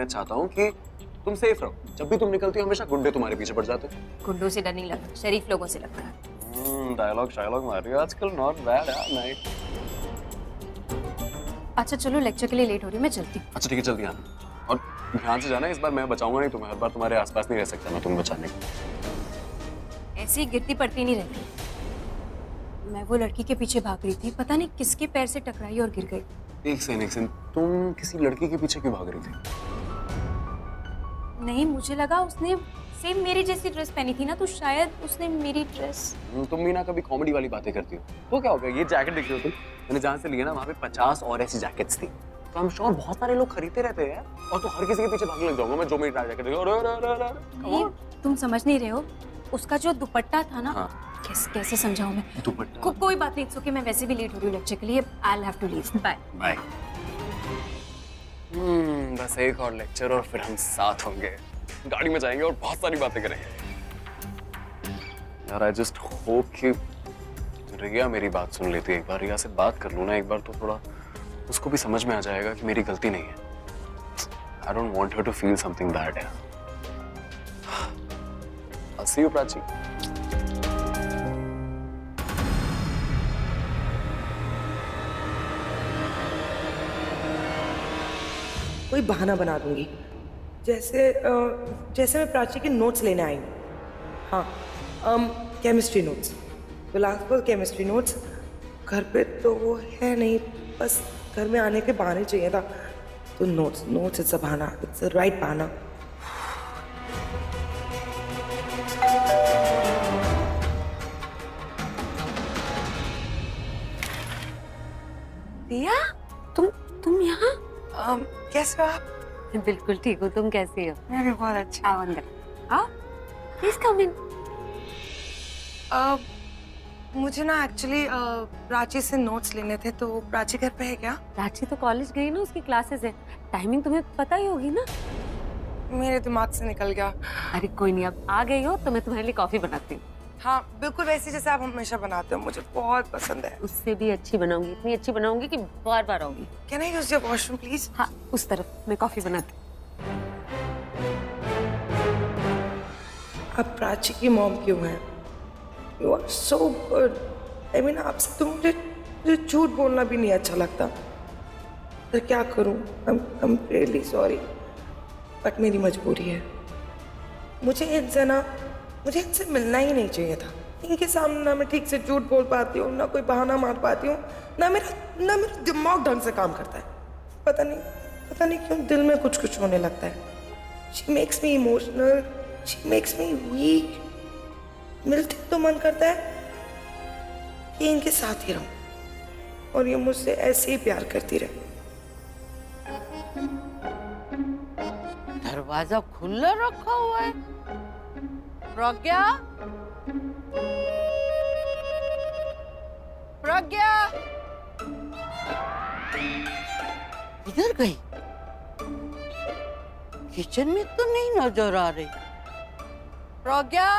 मैं चाहता हूँ कि तुम सेफ रहो। जब भी तुम निकलती हो हमेशा गुंडे तुम्हारे पीछे पड़ जाते हो। गुंडों से डर नहीं लगता, शरीफ लोगों से लगता है। डायलॉग मार रही हो आजकल, नॉट बैड यार। नाइट। अच्छा चलो, लेक्चर के लिए लेट हो रही है, मैं चलती हूँ। अच्छा ठीक है, जल्दी आना और ध्यान से जाना। इस बार मैं बचाऊंगा नहीं तुम्हें, हर बार तुम्हारे आसपास नहीं रह सकता मैं तुम्हें बचाने को। ऐसी गिरती पड़ती नहीं रहती। मैं वो लड़की के पीछे भाग रही थी, पता नहीं किसके पैर से टकराई और गिर गई। एक सेकंड, तुम किसी लड़की के पीछे क्यों भाग रही थी? नहीं, मुझे लगा उसने सेम मेरी जैसी ड्रेस पहनी थी ना, तो शायद उसने मेरी ड्रेस। तुम भी ना कभी कॉमेडी वाली बातें करती हो। तो क्या हो गया, ये जैकेट देख रहे हो तुम? मैंने जहाँ से लिया ना वहाँ पे 50 और ऐसी जैकेट्स थी, तो हम श्योर बहुत सारे लोग खरीदते रहते हैं यार। और तो हर किसी के पीछे भागने लग जाऊंगा मैं जो मेरी जैकेट नहीं, तुम समझ नहीं रहे हो। उसका जो दुपट्टा था ना, हाँ। कैसे समझाऊं मैं? दुपट्टा कोई बात नहीं, ओके, मैं वैसे भी लेट हो रही हूँ लेक्चर के लिए। I will have to leave, bye bye. बस एक और लेक्चर और फिर हम साथ होंगे, गाड़ी में जाएंगे और बहुत सारी बातें करेंगे यार। आई जस्ट होप कि रिया मेरी बात सुन लेती है। एक बार रिया से बात कर लूँ ना एक बार, तो थोड़ा उसको भी समझ में आ जाएगा कि मेरी गलती नहीं है। I don't want her to feel something bad यार। I'll see you, Prachi. कोई बहाना बना दूंगी, जैसे मैं प्राची के नोट्स लेने आई हूँ। हाँ, chemistry notes, Bilaspur chemistry notes. घर पे तो वो है नहीं, बस घर में आने के बहाने चाहिए था। तो नोट्स इट्स अ बहाना, इट्स अ राइट बहाना। रिया, तुम यहाँ? कैसे हो आप? बिल्कुल ठीक हूँ, तुम कैसी हो? मैं भी बहुत अच्छा। आओ अंदर, आओ, प्लीज कम इन। मुझे ना एक्चुअली प्राची से नोट्स लेने थे, तो प्राची घर पे है क्या? प्राची तो कॉलेज गई ना, उसकी क्लासेस है। टाइमिंग तुम्हें पता ही होगी ना। मेरे दिमाग से निकल गया। अरे कोई नहीं, अब आ गई हो तो मैं तुम्हारे लिए कॉफी बनाती हूँ। हाँ, बिल्कुल वैसी जैसे आप हमेशा बनाते हो, मुझे बहुत पसंद है। उससे भी अच्छी बनाऊंगी, इतनी अच्छी बनाऊंगी कि बार बार आओगी। Can I use your washroom please? हाँ, उस तरफ मैं कॉफी बनाती हूँ। आप प्राची की मॉम क्यों हैं? You are so good. I mean, आपसे तो मुझे झूठ बोलना भी नहीं अच्छा लगता। पर क्या करूं? I am really sorry, but मेरी मजबूरी है। मुझे इनसे मिलना ही नहीं चाहिए था। इनके सामने ना मैं ठीक से झूठ बोल पाती हूँ, ना कोई बहाना मार पाती हूँ, ना मेरा दिमाग ढंग से काम करता है। पता नहीं क्यों दिल में कुछ होने लगता है। She makes me emotional, she makes me weak. मिलते तो मन करता है कि इनके साथ ही रहूं और ये मुझसे ऐसे ही प्यार करती रहे। दरवाजा खुला रखा हुआ है। प्रज्ञा, प्रज्ञा इधर गई? किचन में तो नहीं नजर आ रही। प्रज्ञा,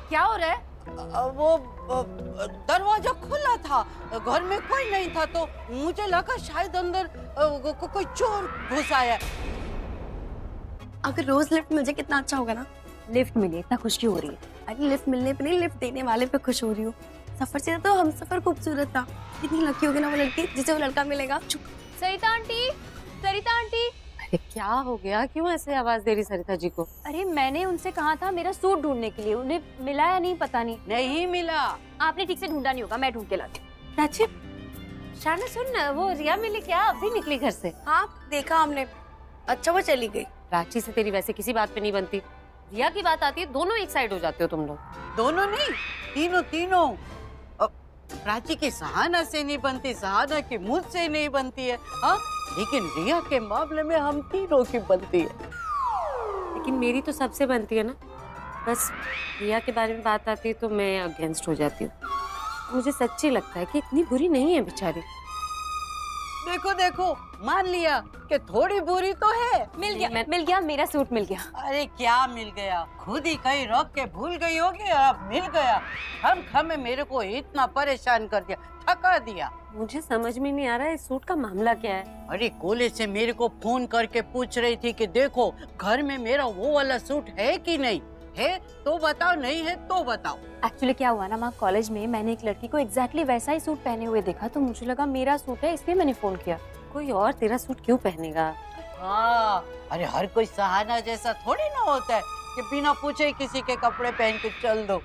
क्या हो रहा है? वो दरवाजा खुला था, घर में कोई नहीं था, तो मुझे लगा शायद अंदर कोई चोर घुस आया। अगर रोज लिफ्ट मिल जाए कितना अच्छा होगा ना। लिफ्ट मिले इतना खुशी हो रही है। अरे लिफ्ट मिलने पे नहीं, लिफ्ट देने वाले पे खुश हो रही हूँ। सफर से तो हम सफर खूबसूरत था। कितनी लकी होगी ना वो लड़की जिसे वो लड़का मिलेगा। चुप। सरिता आंटी, सरिता आंटी। अरे क्या हो गया, क्यों ऐसे आवाज दे रही सरिता जी को? अरे मैंने उनसे कहा था मेरा सूट ढूंढने के लिए, उन्हें मिला या नहीं पता नहीं। नहीं मिला। आपने ठीक से ढूंढा नहीं होगा, मैं ढूंढ के लाती हूँ। प्राची, शाना सुन ना, वो रिया मिली क्या? अभी निकली घर से। हाँ देखा हमने। अच्छा वो चली गई। प्राची से तेरी वैसे किसी बात पे नहीं बनती, रिया की बात आती है दोनों एक साइड हो जाते हो तुम लोग। दोनों नहीं, तीनों तीनों। प्राची की सहाना से नहीं बनती, सहाना की मुझसे नहीं बनती है, हाँ, लेकिन रिया के मामले में हम तीनों की बनती है। लेकिन मेरी तो सबसे बनती है ना। बस रिया के बारे में बात आती है तो मैं अगेंस्ट हो जाती हूँ। मुझे सच्ची लगता है कि इतनी बुरी नहीं है बेचारी। देखो देखो, मान लिया कि थोड़ी बुरी तो है। मिल गया, मेरा सूट मिल गया। अरे क्या मिल गया, खुद ही कहीं रख के भूल गई होगी, अब मिल गया। हम खमे मेरे को इतना परेशान कर दिया, थका दिया। मुझे समझ में नहीं आ रहा है इस सूट का मामला क्या है। अरे कॉलेज से मेरे को फोन करके पूछ रही थी कि देखो घर में मेरा वो वाला सूट है कि नहीं है, तो बताओ, नहीं है तो बताओ। एक्चुअली क्या हुआ ना माँ, कॉलेज में मैंने एक लड़की को एग्जैक्टली वैसा ही सूट पहने हुए देखा, तो मुझे लगा मेरा सूट है, इसलिए मैंने फोन किया। कोई और तेरा सूट क्यों पहनेगा? हाँ, अरे हर कोई सहाना जैसा थोड़ी ना होता है कि बिना पूछे किसी के कपड़े पहन के चल दो।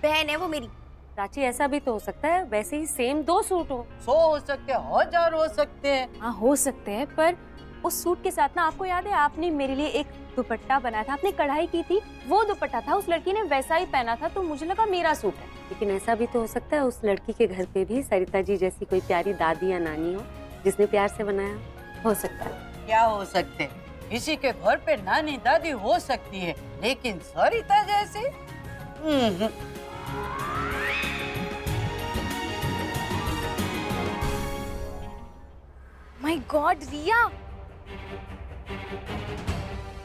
बहन है वो मेरी। प्राची, ऐसा भी तो हो सकता है वैसे ही सेम दो सूट हो। 100 हो सकते हैं, 1000 हो सकते हैं। हाँ हो सकते हैं, पर उस सूट के साथ ना आपको याद है आपने मेरे लिए एक दुपट्टा बनाया था, आपने कढ़ाई की थी, वो दुपट्टा था, उस लड़की ने वैसा ही पहना था, तो मुझे लगा मेरा सूट है। लेकिन ऐसा भी तो हो सकता है उस लड़की के घर पे भी सरिता जी जैसी कोई प्यारी दादी या नानी हो जिसने प्यार से बनाया। हो सकता है। क्या हो सकते हैं, किसी के घर पे नानी दादी हो सकती है, लेकिन सरिता जैसी my God Riya.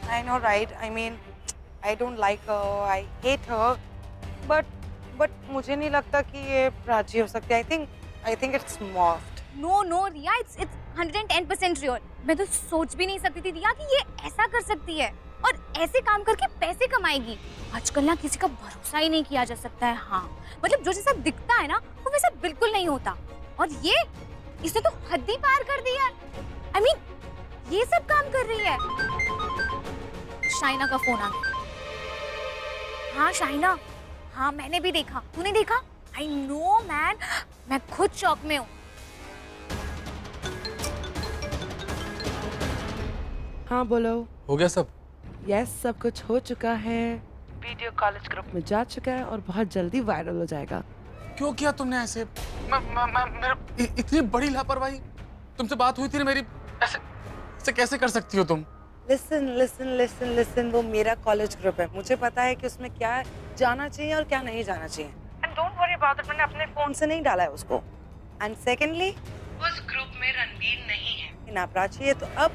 I know, right? I mean, I don't like her. I hate her. But मुझे नहीं लगता कि ये प्राची हो सकती है. I think it's morphed. No Riya, it's 110% real. मैं तो सोच भी नहीं सकती थी रिया कि ये ऐसा कर सकती है और ऐसे काम करके पैसे कमाएगी। आजकल ना किसी का भरोसा ही नहीं किया जा सकता है। हाँ मतलब जो जैसा दिखता है ना वो वैसा बिल्कुल नहीं होता, और ये इसने तो हद ही पार कर दी है। I mean, ये सब काम कर रही है। शाइना का फोन आ गया। हाँ शाइना, हाँ मैंने भी देखा, तूने देखा? आई नो मैन, मैं खुद शॉक में हूँ। हाँ बोलो। हो गया सब? यस, सब कुछ हो चुका है। वीडियो कॉलेज ग्रुप में जा चुका है और बहुत जल्दी वायरल हो जाएगा। क्यों किया तुमने ऐसे? मेरे इतनी बड़ी लापरवाही। तुमसे बात हुई थी ना मेरी, ऐसे कैसे कर सकती हो तुम? लिसन, वो मेरा कॉलेज ग्रुप है, मुझे पता है कि उसमें क्या जाना चाहिए और क्या नहीं जाना चाहिए। And don't worry about it, मैंने अपने फोन से नहीं डाला है उसको। एंड सेकेंडली, उस ग्रुप में रणवीर नहीं है ना प्राची है, तो अब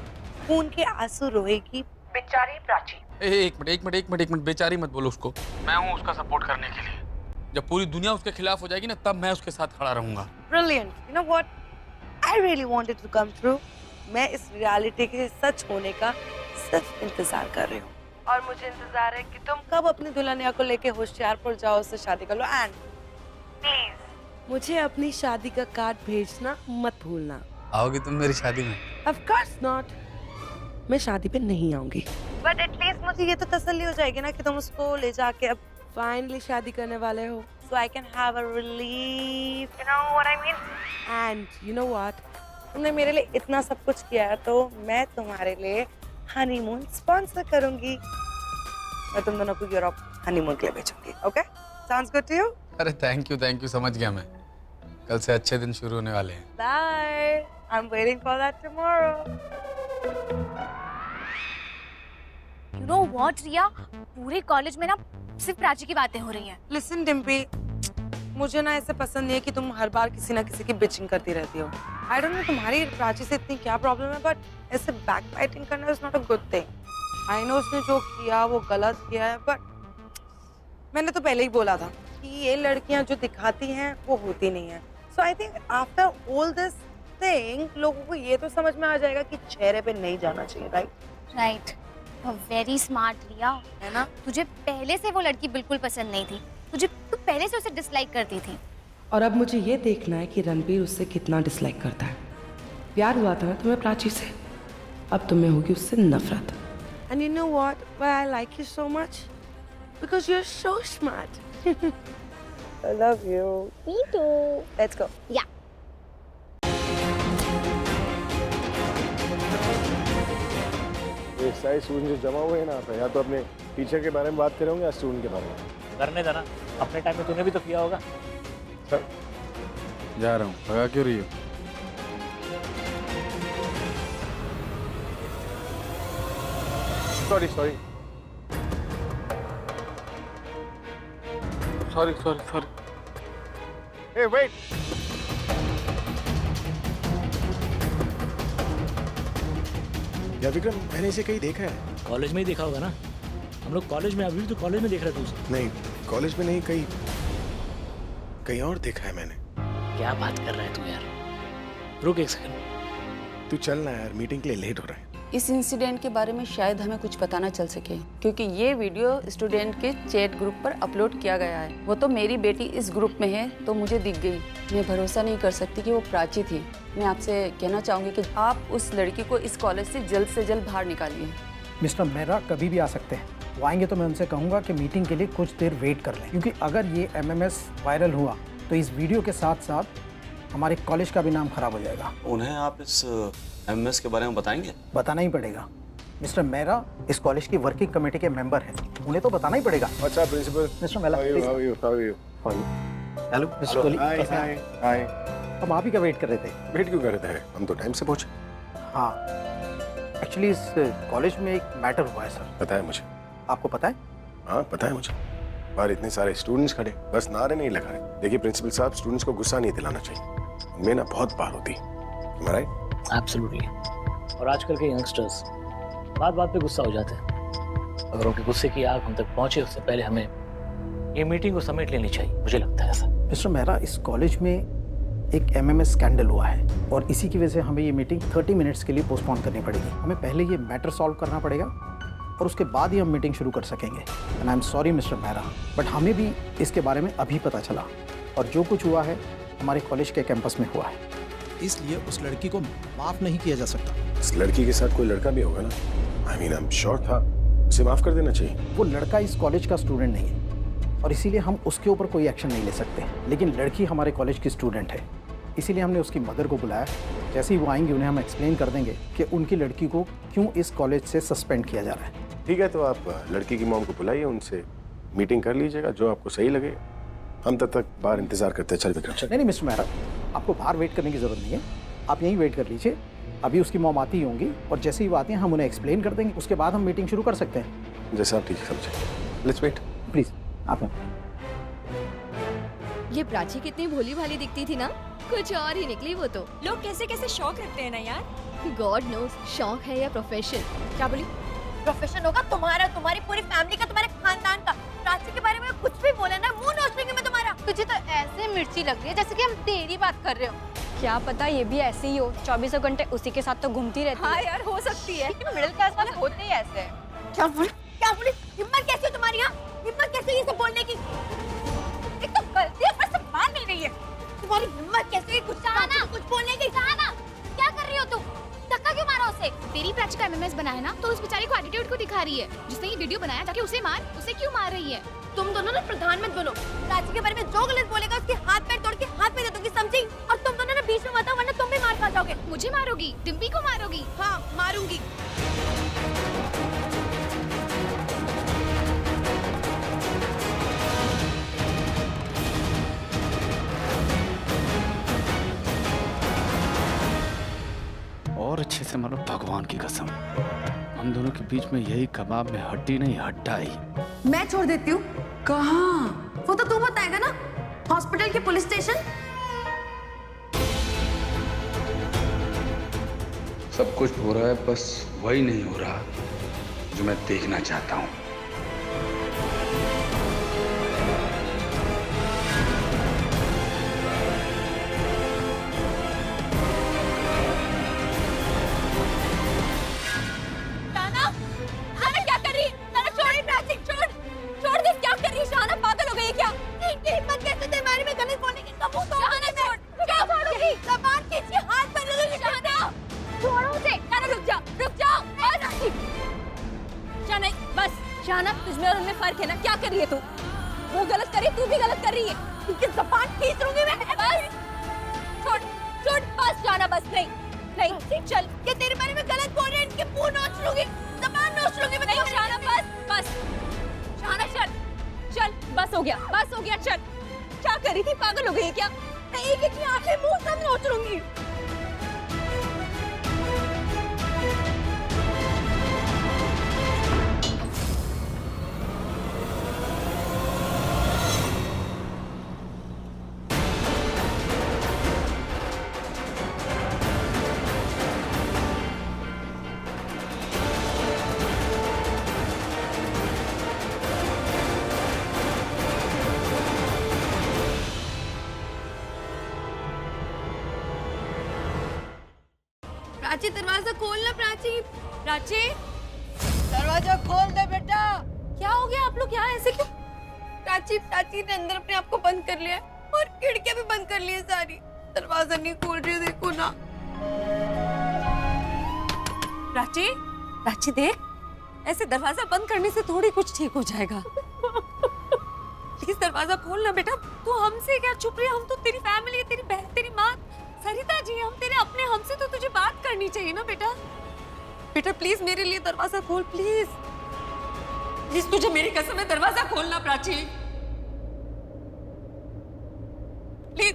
खून के आंसू रोएगी बेचारी प्राची। एक मिनट, बेचारी मत बोलो उसको। मैं हूँ उसका सपोर्ट करने के लिए। जब पूरी दुनिया उसके खिलाफ हो जाएगी ना, तब मैं उसके साथ खड़ा रहूंगा। Brilliant. You know what? I really wanted to come true. मैं इस रियलिटी के सच होने का सिर्फ इंतजार कर रही हूँ, और मुझे इंतजार है कि तुम कब अपनी दुल्हनिया को लेके होशियारपुर जाओ, उससे शादी कर लो। एंड प्लीज मुझे अपनी शादी का कार्ड भेजना मत भूलना। आओगी तुम मेरी शादी में? Of course not. मैं शादी पे नहीं आऊंगी, बट एटलीस्ट मुझे ये तो तसल्ली हो जाएगी ना कि तुम उसको ले जाके अब फाइनली शादी करने वाले हो, so I can have a relief. You know what I mean? And you know what? तुमने मेरे लिए इतना सब कुछ किया है, तो मैं तुम्हारे लिए हनीमून स्पॉन्सर करूंगी। मैं तुम दोनों को यूरोप हनीमून के लिए भेजूंगी। Okay? Sounds good to you? अरे थैंक यू, समझ गया मैं। कल से अच्छे दिन शुरू होने वाले हैं। Bye. I'm waiting for that tomorrow. You know what रिया, पूरे कॉलेज में ना सिर्फ प्राची की बातें हो रही हैं। Listen डिम्पी, मुझे ना ऐसे पसंद नहीं है कि तुम हर बार किसी ना किसी की बिचिंग करती रहती हो। I don't know तुम्हारी प्राची से इतनी क्या प्रॉब्लम है, बट ऐसे बैकबाइटिंग करना is not a good thing. I know उसने जो किया वो गलत किया है, but मैंने तो पहले ही बोला था कि ये लड़कियां जो दिखाती हैं वो होती नहीं है। So I think after all this thing लोगों को ये तो समझ में आ जाएगा कि चेहरे पे नहीं जाना चाहिए, राइट? राइट, वेरी स्मार्ट रिया, है ना? तुझे पहले से वो लड़की बिल्कुल पसंद नहीं थी, तू पहले से उसे डिसलाइक करती थी। और अब मुझे ये देखना है कि रणबीर उससे कितना डिसलाइक करता है। प्यार हुआ था ना तुम्हें प्राची से, अब तुम्हें होगी उससे नफरत। And you know what, why I like you so much, because you are so smart. I love you. Me too. Let's go. Yeah. ये सारे स्टूडेंट जो जमा हुए हैं ना पे, या तो अपने टीचर के बारे में बात करोगे या स्टूडेंट के बारे में? करने देना, अपने टाइम में तूने भी तो किया होगा। सर जा रहा हूँ, भगा क्यों रही हो? Sorry sorry sorry sorry sorry. ए वेट, या विक्रम मैंने इसे कहीं देखा है? कॉलेज में ही देखा होगा ना, हम लोग कॉलेज में, अभी भी तो कॉलेज में देख रहे थे उसे। नहीं कॉलेज में नहीं, कहीं कहीं और देखा है मैंने। क्या बात कर रहा है तू यार? रुक एक सेकंड। तू चल ना यार, मीटिंग के लिए लेट हो रहा है। इस इंसिडेंट के बारे में शायद हमें कुछ पता ना चल सके, क्योंकि ये वीडियो स्टूडेंट के चैट ग्रुप पर अपलोड किया गया है। वो तो मेरी बेटी इस ग्रुप में है तो मुझे दिख गई। मैं भरोसा नहीं कर सकती कि वो प्राची थी। मैं आपसे कहना चाहूँगी कि आप उस लड़की को इस कॉलेज से जल्द बाहर निकालिए। मिस्टर मेहरा कभी भी आ सकते हैं, वो आएंगे तो मैं उनसे कहूँगा कि मीटिंग के लिए कुछ देर वेट कर लें, क्योंकि अगर ये MMS वायरल हुआ तो इस वीडियो के साथ साथ हमारे कॉलेज का भी नाम खराब हो जाएगा। उन्हें आप इस MMS के बारे में बताएंगे? बताना ही पड़ेगा। मिस्टर मेहरा इस कॉलेज की वर्किंग कमेटी के मेंबर हैं, उन्हें तो बताना ही पड़ेगा। अच्छा principal. Mister Mehra, hello mister Kohli, hi कैसे हैं? हाय हाय। हम आप ही का वेट कर रहे थे। वेट क्यों कर रहे थे? हम तो टाइम से पहुंचे। हाँ, एक्चुअली इस कॉलेज में एक मैटर हुआ है सर। पता है मुझे। आपको पता है? हाँ पता है मुझे। बाहर इतने सारे स्टूडेंट्स खड़े, बस नारे नहीं लगा रहे। देखिए प्रिंसिपल साहब, स्टूडेंट्स को गुस्सा नहीं दिलाना चाहिए, उनमें ना बहुत बात होती है, राइट? एब्सोल्युटली। और आजकल के यंगस्टर्स बात बात पे गुस्सा हो जाते हैं। अगर उनके गुस्से की आग हम तक पहुंचे उससे पहले हमें ये मीटिंग को समेट लेनी चाहिए, मुझे लगता है ऐसा। मिस्टर मेहरा, इस कॉलेज में एक MMS स्कैंडल हुआ है और इसी की वजह से हमें ये मीटिंग 30 मिनट्स के लिए पोस्टपोन करनी पड़ेगी। हमें पहले ये मैटर सॉल्व करना पड़ेगा और उसके बाद ही हम मीटिंग शुरू कर सकेंगे। And I am sorry mister Mehra, but हमें भी इसके बारे में अभी पता चला और जो कुछ हुआ है हमारे कॉलेज के कैंपस में हुआ है, इसलिए उस लड़की को माफ नहीं किया जा सकता। इस लड़की के साथ कोई लड़का भी होगा ना? आई एम श्योर था, उसे माफ कर देना चाहिए। वो लड़का इस कॉलेज का स्टूडेंट नहीं है और इसीलिए हम उसके ऊपर कोई एक्शन नहीं ले सकते, लेकिन लड़की हमारे कॉलेज की स्टूडेंट है, इसीलिए हमने उसकी मदर को बुलाया। जैसे ही वो आएंगे उन्हें हम एक्सप्लेन कर देंगे कि उनकी लड़की को क्यों इस कॉलेज से सस्पेंड किया जा रहा है। ठीक है, तो आप लड़की की मॉम को बुलाइए, उनसे मीटिंग कर लीजिएगा, जो आपको सही लगे। हम तब तक बाहर इंतजार करते हैं। चल विक्रम। नहीं मिस्टर मेहरा, आपको बाहर वेट करने की जरूरत नहीं है, आप यहीं वेट कर लीजिए। अभी उसकी मॉम आती होंगी और जैसे ही वो आती हैं हम उन्हें एक्सप्लेन कर देंगे, उसके बाद हम मीटिंग शुरू कर सकते हैं। जैसा आप ठीक समझे। Let's wait. प्लीज आप। ये प्राची कितनी भोली भाली दिखती थी ना, कुछ और ही निकली वो तो। लोग कैसे कैसे शौक रखते हैं ना यार। गॉड नोस शौक है या प्रोफेशन। क्या बोली? प्रोफेशन होगा तुम्हारा, तुम्हारी पूरी फैमिली का, तुम्हारे खानदान का। प्राची के बारे में कुछ भी बोले ना, मुंह नोच लेंगे मैं तुम्हारा। तुझे तो ऐसे मिर्ची लग रही है जैसे कि हम तेरी बात कर रहे हो। क्या पता ये भी ऐसे ही हो, 24 घंटे उसी के साथ तो घूमती रहती है। हाँ यार हो सकती है, लेकिन मिडिल क्लास वाले होते ही ऐसे हैं। क्या बोली? हिम्मत कैसे हो तुम्हारी? यहाँ हिम्मत कैसे ये सब बोलने की? एक तो गलती है, ऊपर से मार मिल रही है। तुम्हारी हिम्मत कैसे हुई कुछ बोलने की? क्या कर रही हो तुम? धक्का क्यों मारा उसे? तेरी प्राची का MMS बना है ना, तो उस बेचारी को एटीट्यूड को दिखा रही है। जिसने ये वीडियो बनाया जाके उसे मार, उसे क्यों मार रही है? तुम दोनों ना प्रधान मत बोलो। प्राची के बारे में जो गलत बोलेगा उसके हाथ पैर तोड़ के हाथ में दे दूंगी, समझी? और तुम दोनों ना बीच में मत आओ, वरना तुम भी मार खा जाओगे। मुझे मारोगी? डिम्पी को मारोगी? हाँ मारूंगी। और अच्छे से मारो, भगवान की कसम। हम दोनों के बीच में यही कबाब में हड्डी नहीं हड्डा ही। मैं छोड़ देती हूँ। कहाँ? वो तो तू बताएगा ना, हॉस्पिटल के पुलिस स्टेशन। सब कुछ हो रहा है, बस वही नहीं हो रहा जो मैं देखना चाहता हूँ। मार्क है ना, क्या कर रही है तू? वो गलत कर रही है, तू भी गलत कर रही है। इनकी ज़बान खींच लूंगी मैं। बस छोड़ छोड़, बस जाना, बस नहीं नहीं चल। ये तेरे बारे में गलत बोल रहे हैं, इनके मुंह नोच लूंगी, ज़बान नोच लूंगी मैं। नहीं शाना, बस बस शाना, चल चल, बस हो गया चल। क्या कर रही थी, पागल हो गई है क्या? मैं एक एक की आंखें मुंह सब नोच लूंगी। प्राची, दरवाजा खोलना। प्राची दरवाजा खोल दे बेटा। क्या हो गया? आप लोग यहाँ ऐसे क्यों? प्राची ने अंदर अपने आप को बंद कर लिया है और खिड़कियां भी बंद कर ली है सारी। दरवाजा नहीं खोल रही, देखो ना। प्राची देख, ऐसे दरवाजा बंद करने से थोड़ी कुछ ठीक हो जाएगा। प्लीज दरवाजा खोलना बेटा। तू हमसे क्या छुप रही है? हम तो तेरी फैमिली है, तेरी बहन, तेरी माँ, सरिता जी, हम तेरे अपने। हमसे तो तुझे बात करनी चाहिए ना बेटा। बेटा प्लीज मेरे लिए दरवाजा खोल, प्लीज प्लीज, तुझे मेरी कसम है, दरवाजा खोलना प्राची, प्लीज।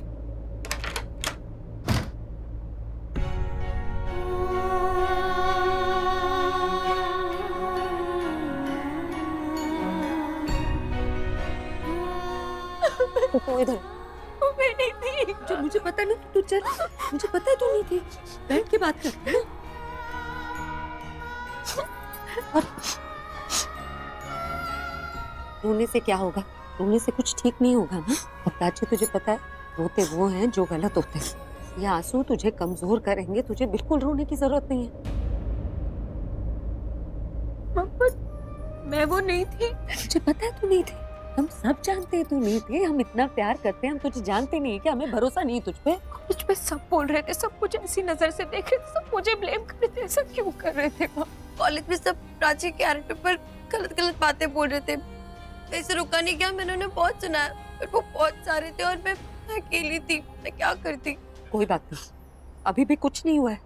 तू इधर। मैं नहीं थी। जो मुझे पता नहीं, तू चल, मुझे पता है तू नहीं थी। बैठ के बात कर। रोने से क्या होगा? रोने से कुछ ठीक नहीं होगा ना। और प्राची, तुझे पता है, रोते वो हैं जो गलत होते हैं। ये आंसू तुझे कमजोर करेंगे। तुझे बिल्कुल रोने की जरूरत नहीं है। मैं वो नहीं थी। मुझे पता है तू नहीं थी। हम सब जानते हैं तू नहीं थी। हम इतना प्यार करते हैं, हम तुझे जानते नहीं कि हमें भरोसा नहीं है तुझ पे। सब बोल रहे थे, सब कुछ ऐसी नजर से देख रहे थे, सब मुझे ब्लेम कर रहे थे। ऐसा क्यों कर रहे थे? कॉलेज में सब प्राची के कैरेक्टर पर गलत बातें बोल रहे थे। ऐसे रुका नहीं गया, मैंने उन्हें बहुत सुना, पर वो बहुत सारे थे और मैं अकेली थी। मैं क्या करती? कोई बात नहीं, अभी भी कुछ नहीं हुआ है,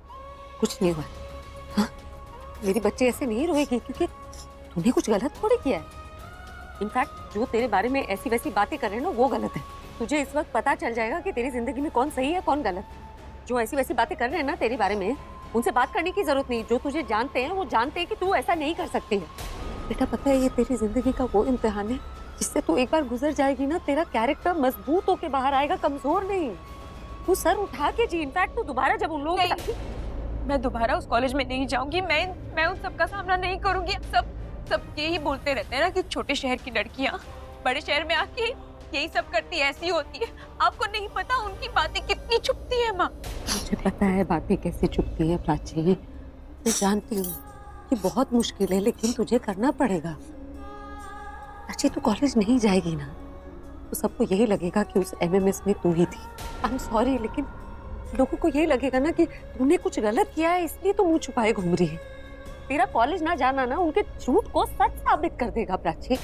कुछ नहीं हुआ है। हाँ? मेरी बच्ची ऐसे नहीं रोएगी क्योंकि तूने कुछ गलत थोड़ी किया है। इनफैक्ट जो तेरे बारे में ऐसी वैसी बातें कर रहे हैं ना, वो गलत है। तुझे इस वक्त पता चल जाएगा कि तेरी जिंदगी में कौन सही है कौन गलत। जो ऐसी वैसी बातें कर रहे हैं ना तेरे बारे में, उनसे बात करने की जरूरत नहीं। जो तुझे जानते हैं वो जानते हैं कि तू ऐसा नहीं कर सकती है। बेटा पता है, ये तेरी जिंदगी का वो इम्तिहान है जिससे तू एक बार गुजर जाएगी ना, तेरा कैरेक्टर मजबूत होके बाहर आएगा, कमजोर नहीं। तू सर उठा के जी। इनफैक्ट तू दोबारा जब उन लोगों मैं दोबारा उस कॉलेज में नहीं जाऊंगी। मैं उन सबका सामना नहीं करूंगी। सब यही बोलते रहते हैं ना कि छोटे शहर की लड़कियां बड़े शहर में आके यही सब करती है, ऐसी होती है। आपको नहीं पता उनकी बातें कितनी चुभती है माँ। मुझे पता है बातें कैसे चुभती है प्राची। मैं जानती हूँ कि बहुत मुश्किल है, लेकिन तुझे करना पड़ेगा। प्राची तू कॉलेज नहीं जाएगी ना तो सबको यही लगेगा कि उस एमएमएस में तू ही थी। आई एम सॉरी, लेकिन लोगों को यही लगेगा ना कि तूने कुछ गलत किया है, इसलिए तू मुंह छुपाए घूम रही है। तेरा कॉलेज ना जाना ना उनके झूठ को सच साबित कर देगा प्राची।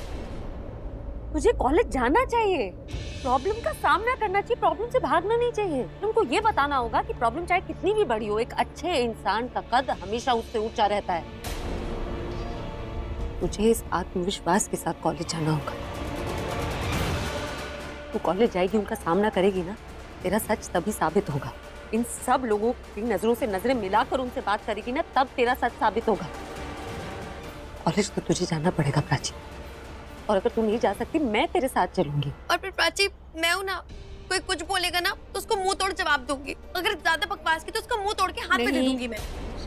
तुझे कॉलेज जाना चाहिए, प्रॉब्लम का सामना करना चाहिए, प्रॉब्लम से भागना नहीं चाहिए। तुमको ये बताना होगा कि प्रॉब्लम चाहे कितनी भी बड़ी हो, एक अच्छे इंसान का कद हमेशा उससे ऊंचा रहता है। तुझे इस आत्मविश्वास के साथ कॉलेज जाना होगा। तू कॉलेज जाएगी, उनका सामना करेगी ना, तेरा सच तभी साबित होगा। इन सब लोगों की नजरों से नजरें मिलाकर उनसे बात करेगी ना, तब तेरा सच साबित होगा। कॉलेज तो तुझे जाना पड़ेगा प्राची, और अगर तू नहीं जा सकती मैं तेरे साथ चलूंगी। और फिर प्राची, मैं हूं ना, कोई कुछ बोलेगा ना तो उसको मुंह तोड़ जवाब दूंगी। अगर ज्यादा बकवास की तो उसका मुंह तोड़ के हाथ पे दे दूंगी मैं।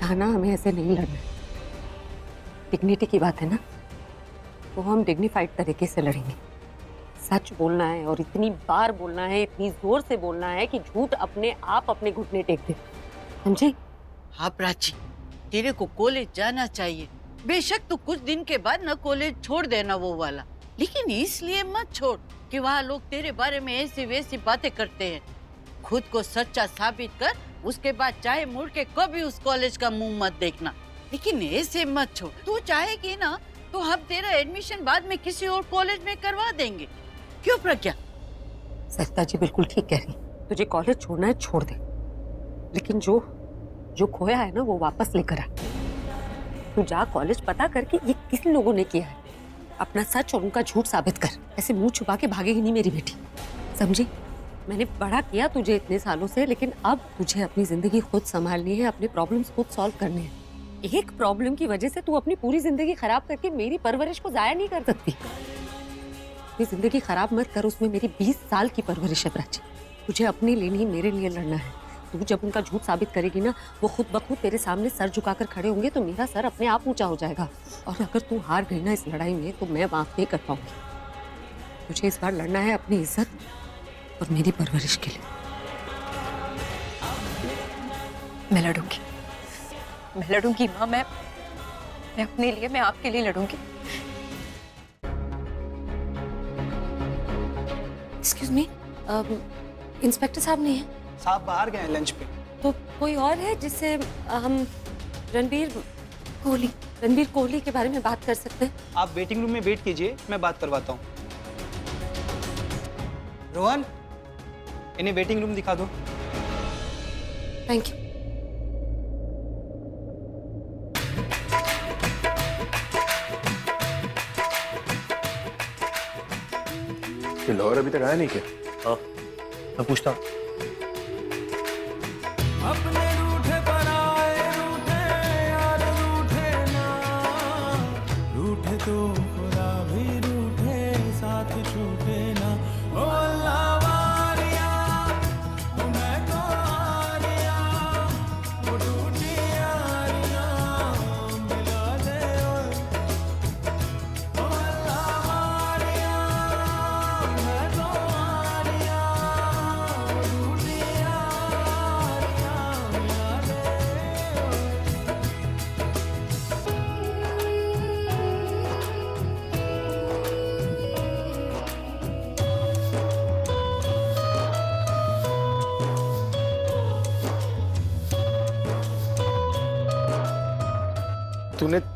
शाना, हमें ऐसे नहीं लड़ना। डिग्निटी की बात है ना, तो हम डिग्निफाइड तरीके से लड़ेंगे। सच बोलना है और इतनी बार बोलना है, इतनी जोर से बोलना है कि झूठ अपने आप अपने घुटने टेक दे, समझी? हाँ प्राची, तेरे को कॉलेज जाना चाहिए। बेशक तू कुछ दिन के बाद ना कॉलेज छोड़ देना वो वाला, लेकिन इसलिए मत छोड़ कि वहाँ लोग तेरे बारे में ऐसी वैसी बातें करते हैं। खुद को सच्चा साबित कर, उसके बाद चाहे मुड़ के कभी उस कॉलेज का मुंह मत देखना, लेकिन ऐसे मत छोड़। तू चाहेगी ना तो हम तेरा एडमिशन बाद में किसी और कॉलेज में करवा देंगे। क्यों प्रज्ञा? सरिता जी बिल्कुल ठीक कह रही। तुझे कॉलेज छोड़ना है छोड़ दे, लेकिन जो खोया है ना वो वापस लेकर आ। तू जा कॉलेज पता करके ये किस लोगों ने किया है, अपना सच और उनका झूठ साबित कर। ऐसे मुंह छुपा के भागेगी नहीं मेरी बेटी, समझी? मैंने बड़ा किया तुझे इतने सालों से, लेकिन अब तुझे अपनी जिंदगी खुद संभालनी है, अपने प्रॉब्लम्स खुद सॉल्व करने हैं। एक प्रॉब्लम की वजह से तू अपनी पूरी जिंदगी खराब करके मेरी परवरिश को जाया नहीं कर सकती। अपनी जिंदगी खराब मत कर, उसमें मेरी 20 साल की परवरिश है प्राची। तुझे अपने लिए नहीं मेरे लिए लड़ना है। तू जब उनका झूठ साबित करेगी ना, वो खुद ब खुद तेरे सामने सर झुकाकर खड़े होंगे तो मेरा सर अपने आप ऊंचा हो जाएगा। और अगर तू हार गई ना इस लड़ाई में तो मैं माफ नहीं कर पाऊंगी। तुझे इस बार लड़ना है अपनी इज्जत और मेरी परवरिश के लिए। मैं लड़ूंगी माँ, मैं अपने लिए, मैं आपके लिए लड़ूंगी। एक्सक्यूज मी, इंस्पेक्टर साहब नहीं है? साहब बाहर गए हैं लंच पे। तो कोई और है जिससे हम रणबीर कोहली के बारे में बात कर सकते हैं? आप वेटिंग रूम में वेट कीजिए, मैं बात करवाता हूँ। रोहन, इन्हें वेटिंग रूम दिखा दो। Thank you. लाहौर अभी तक आया नहीं क्या? हाँ, मैं पूछता हूँ। अपने रूठे पराए रूठे यार रूठे ना, रूठे तो खुदा भी रूठे साथ छूटे ना। ओ अल्लाह वारिया मैं तो आरिया, वो टूटी यारियां मिला दे। ओ अल्लाह वारिया मैं तो आरिया, वो टूटी यारियां मिला दे।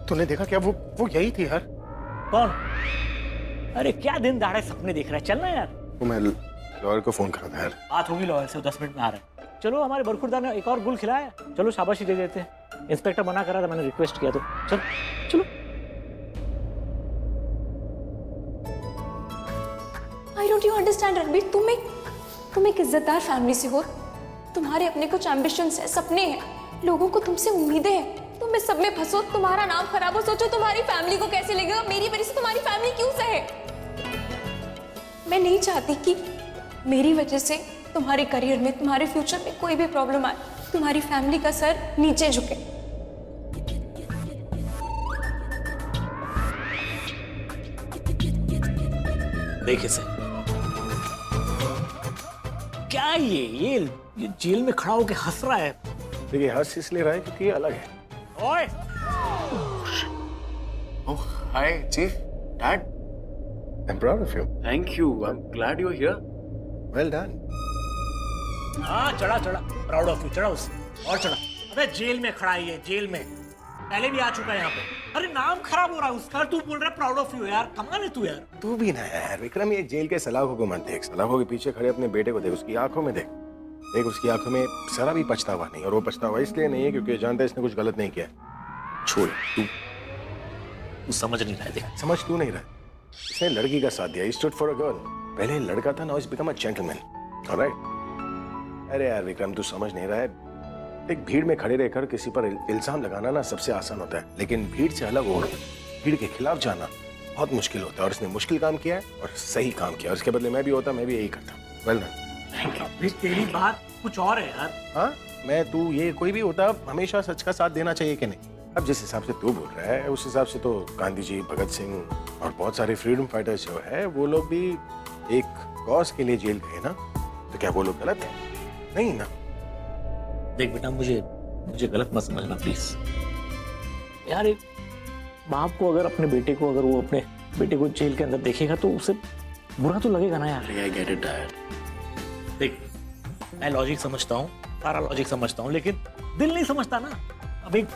तूने देखा क्या? वो यही थी यार। कौन? अरे क्या दिन दहाड़े सपने देख रहा है, चलना यार। वो मैं लॉयर को फोन करा था यार। बात होगी लॉयर से, 10 मिनट में आ रहे हैं। चलो, हमारे बरखुरदार ने एक और गुल खिलाया, चलो शाबाशी दे देते हैं। इंस्पेक्टर मना करा था, मैंने रिक्वेस्ट किया तो चलो चलो। I don't you understand Ranbir, तुम एक इज्जतदार फैमिली से हो, तुम्हारे अपने कुछ एम्बिशंस है, सपने हैं, लोगों को तुमसे उम्मीदें हैं। तुम इस सब में फंसो, तुम्हारा नाम खराब हो। सोचो तुम्हारी फैमिली को कैसे लगेगा, मेरी वजह से तुम्हारी फैमिली क्यों सहे। मैं नहीं चाहती कि मेरी वजह से तुम्हारे करियर में, तुम्हारे फ्यूचर में कोई भी प्रॉब्लम आए, तुम्हारी फैमिली का सर नीचे झुके। देखिए सर, क्या ये जेल में खड़ा होकर हंस रहा है। देखिए हंस इसलिए रहा है क्योंकि ये अलग है। ओए! Oh, hi, Chief. Dad. I'm proud of you. Thank you. I'm glad you're here. Well done. हाँ, चढ़ा प्राउड ऑफ यू, चढ़ा उससे और चढ़ा। अबे जेल में खड़ा है ये, जेल में पहले भी आ चुका है यहाँ पे। अरे नाम खराब हो रहा है उसका, तू बोल रहा है प्राउड ऑफ यू। यार कमाल है तू यार। तू भी ना यार विक्रम, ये जेल के सलाखों को मत देख। सलाखों के पीछे खड़े अपने बेटे को देख, उसकी आंखों में देख। उसकी आंखों में जरा भी पछतावा नहीं, और वो पछतावा इसलिए नहीं है क्योंकि जानता है इसने कुछ गलत नहीं किया। छोड़, तू समझ नहीं रहा है। देख, समझ तू नहीं रहा। इसने लड़की का साथ दिया, he stood for a girl। पहले लड़का था, now he's become a gentleman, alright? अरे यार विक्रम, तू समझ नहीं रहा है। एक भीड़ में खड़े रहकर किसी पर इल्जाम लगाना ना सबसे आसान होता है, लेकिन भीड़ से अलग हो, भीड़ के खिलाफ जाना बहुत मुश्किल होता है। और इसने मुश्किल काम किया है और सही काम किया, और इसके बदले मैं भी होता, मैं भी यही करता। Well done. तेरी बात कुछ और है यार। हाँ, मैं तू ये कोई भी होता, हमेशा सच का साथ देना चाहिए कि नहीं? अब जिस हिसाब से तू बोल रहा है उस हिसाब से तो गांधी जी, भगत सिंह और बहुत सारे फ्रीडम फाइटर्स जो है वो लोग भी एक कॉज के लिए जेल गए ना, तो क्या वो लोग गलत है? नहीं ना। देख बेटा, मुझे गलत मत समझना प्लीज। यार एक बाप को अगर अपने बेटे को, अगर वो अपने बेटे को जेल के अंदर देखेगा तो उसे बुरा तो लगेगा ना यार। I get it, Dad. देख, मैं लॉजिक समझता हूँ, सारा लॉजिक समझता हूँ, लेकिन दिल नहीं समझता ना। अब एक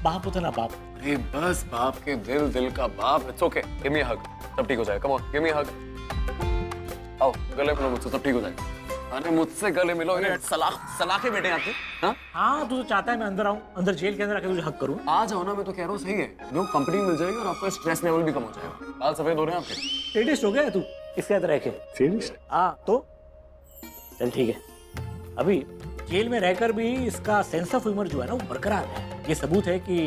बाप होता ना, बाप अरे बस बाप के दिल, दिल का बाप। इट्स ओके, गिव मी अ हग, सब ठीक हो जाएगा। कम ऑन, गिव मी अ हग। आओ गले मिलो मुझसे, सब ठीक हो जाएगा। अरे मुझसे गले मिलो। सलाखे बैठे आपके। हाँ तू तो चाहता है मैं अंदर आऊं, अंदर जेल के अंदर आके तुझे हक करूं। आ जाओ ना, मैं तो कह रहा हूँ सही है। दो कंपनी मिल जाएगी और आपका स्ट्रेस लेवल भी कम हो जाएगा। बाल सफेद हो रहे हैं आपके। टेडिस्ट हो गया है तू इसके अंदर रह के। सीरियस? हाँ तो चल ठीक है। अभी जेल में रहकर भी इसका सेंस ऑफ ह्यूमर जो है ना वो बरकरार है। ये सबूत है कि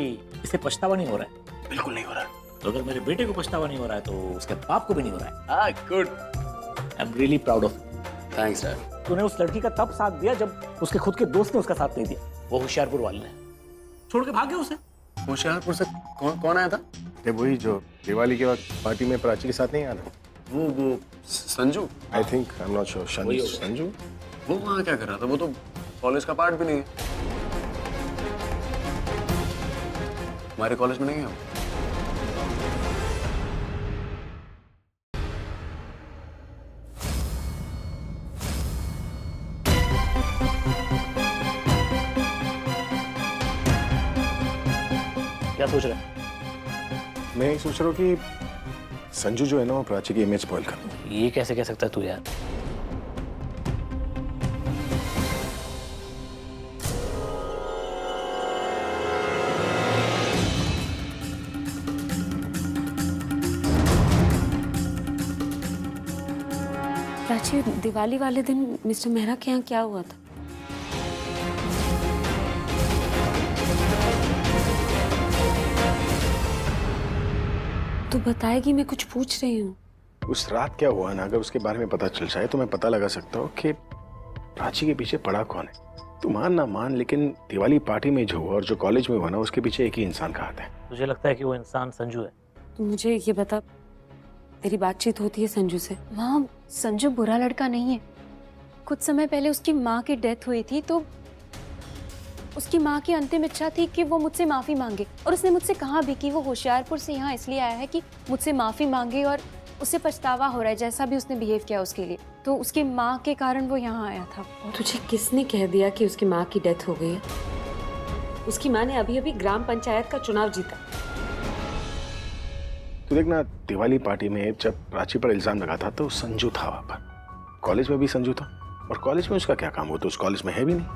इसे पछतावा नहीं हो रहा है। बिल्कुल नहीं हो रहा। तो अगर मेरे बेटे को पछतावा नहीं हो रहा है तो उसके बाप को भी नहीं हो रहा है। Good, I am really proud of. Thanks dad. तूने उस लड़की का तब साथ दिया जब उसके खुद के दोस्त ने उसका साथ नहीं दिया। वो होशियारपुर वाले ने छोड़ के भाग गया उसे। होशियारपुर से कौन आया था? ये वही जो दिवाली के वक्त पार्टी में प्राची के साथ नहीं आना। वो Sanju. I think, I am not sure. Sanju वो वहाँ क्या कर रहा था? वो तो कॉलेज का पार्ट भी नहीं है। हमारे कॉलेज में नहीं है वो। क्या सोच रहा है? मैं सोच रहा हूँ कि संजू जो है ना वो प्राची की इमेज स्पॉइल कर दूं। ये कैसे कह सकता है तू यार? प्राची, दिवाली वाले दिन मिस्टर मेहरा के यहाँ क्या हुआ था? तू बताएगी? मैं कुछ पूछ रही हूँ। उस रात क्या हुआ ना, अगर उसके बारे में पता चल जाए तो मैं पता लगा सकता हूँ कि प्राची के पीछे पड़ा कौन है। तू मान ना मान, लेकिन दिवाली पार्टी में जो हुआ और जो कॉलेज में हुआ ना, उसके पीछे एक ही इंसान का हाथ है। तुझे लगता है कि वो इंसान संजू है? तू मुझे ये बता, तेरी बातचीत होती है संजू से? माँ, संजू बुरा लड़का नहीं है। कुछ समय पहले उसकी माँ की डेथ हुई थी तो उसकी माँ की अंतिम इच्छा थी कि वो मुझसे माफी मांगे, और उसने मुझसे कहा भी कि वो होशियारपुर से यहाँ इसलिए आया है कि मुझसे माफी मांगे, और उसे पछतावा हो रहा है जैसा भी उसने बिहेव किया उसके लिए। तो उसकी माँ के कारण वो यहाँ आया था। तुझे किसने कह दिया कि उसकी माँ की डेथ हो गई है? उसकी माँ ने अभी अभी ग्राम पंचायत का चुनाव जीता। तो देखना, दिवाली पार्टी में जब प्राची पर इल्जाम लगा था तो संजू था वहां पर। कॉलेज में भी संजू था, और कॉलेज में उसका क्या काम? वो तो उस कॉलेज में है भी नहीं।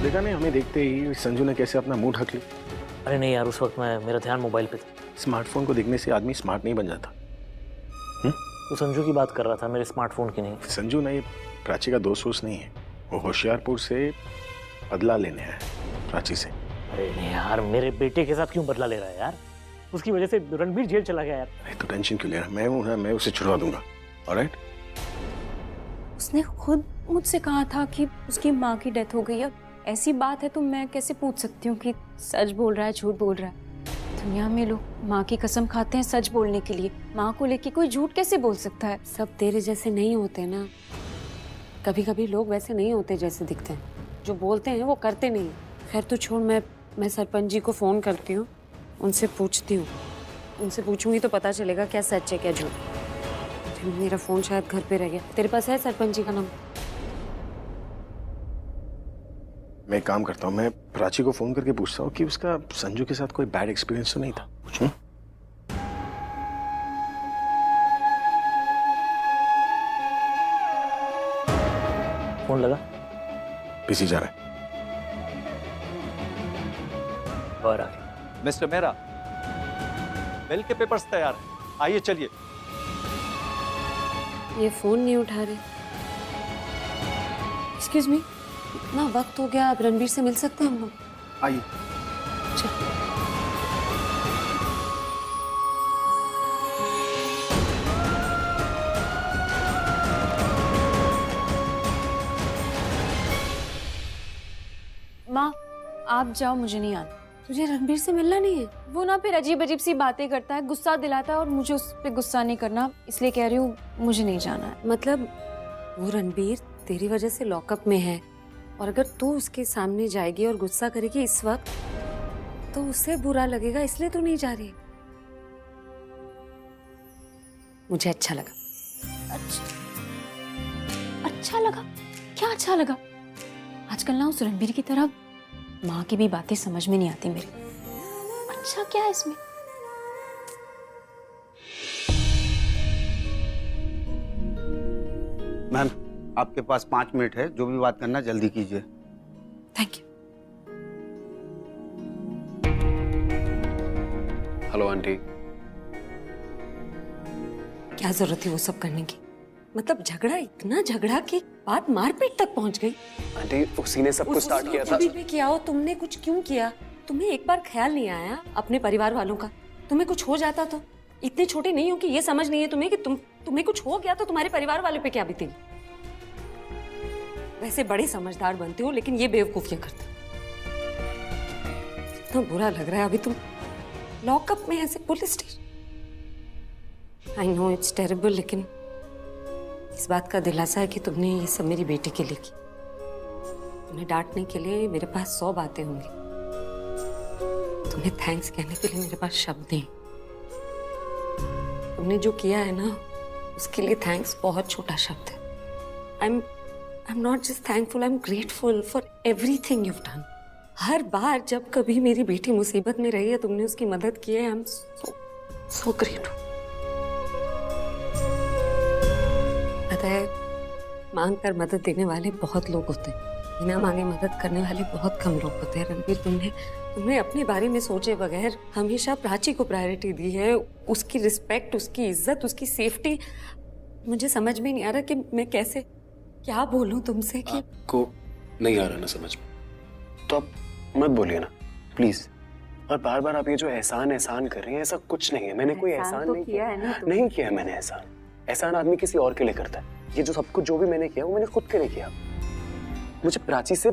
देखा नहीं, हमें देखते ही संजू ने कैसे अपना मुंह ढक लिया। अरे नहीं यार, उस वक्त मेरा ध्यान मोबाइल पे था। स्मार्टफोन को देखने से आदमी स्मार्ट नहीं बन जाता। तो संजू की बात कर रहा था, मेरे स्मार्टफोन की नहीं। संजू नहीं, प्राची का दोस्त वोस्त नहीं है। वो होशियारपुर से बदला लेने आया है प्राची से। अरे नहीं यार, मेरे बेटे के साथ क्यों बदला ले रहा है यार? उसकी वजह से रणबीर जेल चला गया यार। अरे तो टेंशन क्यों ले रहा? मैं हूं ना, मैं उसे छुड़वा दूंगा। ऑलराइट? उसने खुद मुझसे कहा था कि उसकी माँ की डेथ हो गई। अब ऐसी बात है तो मैं कैसे पूछ सकती हूँ कि सच बोल रहा है झूठ बोल रहा है? दुनिया में लोग माँ की कसम खाते हैं सच बोलने के लिए। माँ को लेके कोई झूठ कैसे बोल सकता है? सब तेरे जैसे नहीं होते ना। कभी कभी लोग वैसे नहीं होते जैसे दिखते हैं। जो बोलते हैं वो करते नहीं। खैर तू छोड़, मैं सरपंच जी को फोन करती हूँ, उनसे पूछती हूँ। उनसे पूछूंगी तो पता चलेगा क्या सच है क्या झूठ। मेरा फोन शायद घर पे रह गया। तेरे पास है सरपंच जी का नंबर? मैं एक काम करता हूँ, मैं प्राची को फोन करके पूछता हूँ कि उसका संजू के साथ कोई बैड एक्सपीरियंस तो नहीं था। पूछूं? फोन लगा? बिजी जा रहा है। और आगे। मिस्टर मेहरा, बिल के पेपर्स तैयार हैं, आइए चलिए। ये फोन नहीं उठा रहे। एक्सक्यूज मी, इतना वक्त हो गया, अब रणबीर से मिल सकते हैं हम लोग? आइए। माँ, आप जाओ, मुझे नहीं आना। तुझे रणबीर से मिलना नहीं है? वो ना फिर अजीब अजीब सी बातें करता है, गुस्सा दिलाता है, और मुझे उस पर गुस्सा नहीं करना, इसलिए कह रही हूँ मुझे नहीं जाना है। मतलब वो रणबीर तेरी वजह से लॉकअप में है, और अगर तू उसके सामने जाएगी और गुस्सा करेगी इस वक्त तो उसे बुरा लगेगा, इसलिए तू नहीं जा रही। मुझे अच्छा लगा। अच्छा लगा? क्या अच्छा लगा? आजकल ना उस रणबीर की तरह माँ की भी बातें समझ में नहीं आती मेरी। अच्छा क्या है इसमें? मैम, आपके पास 5 मिनट है, जो भी बात करना जल्दी कीजिए। Thank you. Hello aunty. क्या जरूरत थी वो सब करने की? मतलब झगड़ा, इतना झगड़ा कि बात मारपीट तक पहुंच गई। आंटी उसी ने सब कुछ स्टार्ट किया था। अभी भी किया हो तुमने, कुछ क्यों किया? तुम्हें एक बार ख्याल नहीं आया अपने परिवार वालों का? तुम्हें कुछ हो जाता तो? इतने छोटे नहीं हो कि ये समझ नहीं है तुम्हें कि तुम्हें कुछ हो गया तो तुम्हारे परिवार वालों पे क्या बीतेगी? वैसे बड़े समझदार बनते हो लेकिन ये बेवकूफियां करते हो। इतना बुरा लग रहा है। अभी तुम लॉकअप में ऐसे police station. I know it's terrible, लेकिन इस बात का दिलासा है कि तुमने ये सब मेरी बेटी के लिए की। तुम्हें डांटने के लिए मेरे पास 100 बातें होंगी, तुम्हें थैंक्स कहने के लिए मेरे पास शब्द नहीं। तुमने जो किया है ना, उसके लिए थैंक्स बहुत छोटा शब्द है। I am not just thankful, I am grateful for everything you have done. हर बार जब कभी मेरी बेटी मुसीबत में रही है, तुमने उसकी मदद की है। I am so grateful. पता है, मांग कर मदद देने वाले बहुत लोग होते हैं, बिना मांगे मदद करने वाले बहुत कम लोग होते हैं। रणबीर, तुमने अपने बारे में सोचे बगैर हमेशा प्राची को प्रायोरिटी दी है। उसकी रिस्पेक्ट, उसकी इज्जत, उसकी सेफ्टी। मुझे समझ में नहीं आ रहा कि मैं कैसे क्या बोलूं तुमसे कि आपको नहीं आ रहा ना समझ में, तो आप मत बोलिए ना प्लीज। और बार बार आप ये जो एहसान एहसान कर रही हैं, ऐसा कुछ नहीं है। मैंने कोई एहसान नहीं किया है ना। नहीं किया मैंने एहसान। एहसान आदमी किसी और के लिए करता है। ये जो सब कुछ जो भी मैंने किया वो मैंने खुद के लिए किया। मुझे प्राची से